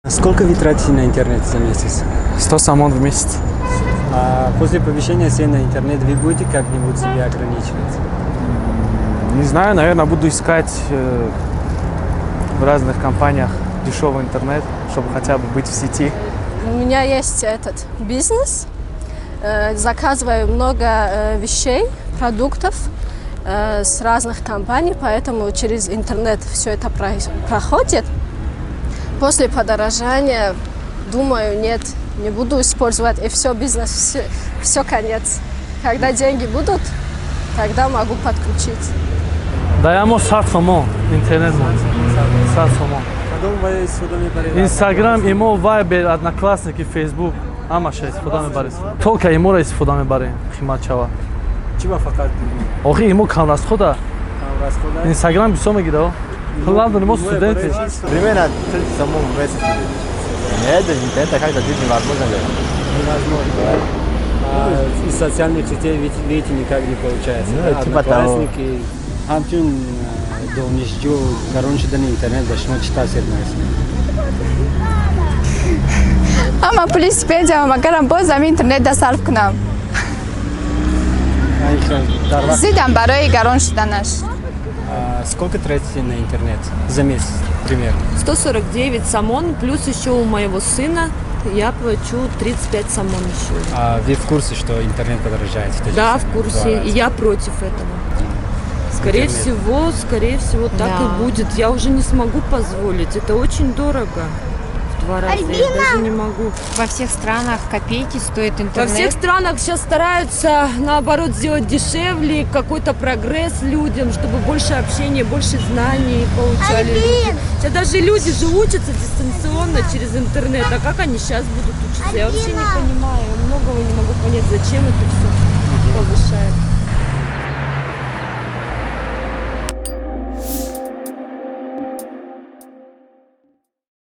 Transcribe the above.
Сколько вы тратите на интернет за месяц? 100 самон в месяц. А после повышения цен на интернет вы будете как-нибудь себя ограничивать? Не знаю, наверное, буду искать в разных компаниях дешевый интернет, чтобы хотя бы быть в сети. У меня есть этот бизнес. Заказываю много вещей, продуктов с разных компаний, поэтому через интернет все это проходит. После подорожания, думаю, нет, не буду использовать, и все, бизнес, все конец. Когда деньги будут, тогда могу подключить. Даємо 100 сомон интернет. 100 сомон. Инстаграм, имо, Вайбер, Одноклассники, Фейсбук. Амаш истифода мебарем. Толка иморо истифода мебарем. Қимат шава. Чива фақат? Охи имо камрасхода. Инстаграм бисо мегида. Лондон имо студенти. Примерно 30 сомон в месяц. Нет, интернета как-то жить невозможно. Невозможно. Из социальных сетей видите, никак не получается. Типа того. Hamçun doğmuşcu karınçıdan internet başına çıtasırmaz. Ama polis pejama makaram bozam internet da sarf kunam. Зидам барои гарон шуданаш. Сколько тратите на интернет за месяц примерно? 149 самон, плюс еще у моего сына я плачу 35 самон еще. А вы в курсе, что интернет подорожает? Да, в курсе. И я против этого. Скорее всего, так и будет. Я уже не смогу позволить. Это очень дорого. В 2 раза. Я даже не могу. Во всех странах копейки стоит интернет. Во всех странах сейчас стараются, наоборот, сделать дешевле, какой-то прогресс людям, чтобы больше общения, больше знаний получали люди. Сейчас даже люди же учатся дистанционно через интернет. А как они сейчас будут учиться? Я вообще не понимаю. Многого не могу понять, зачем это все повышает.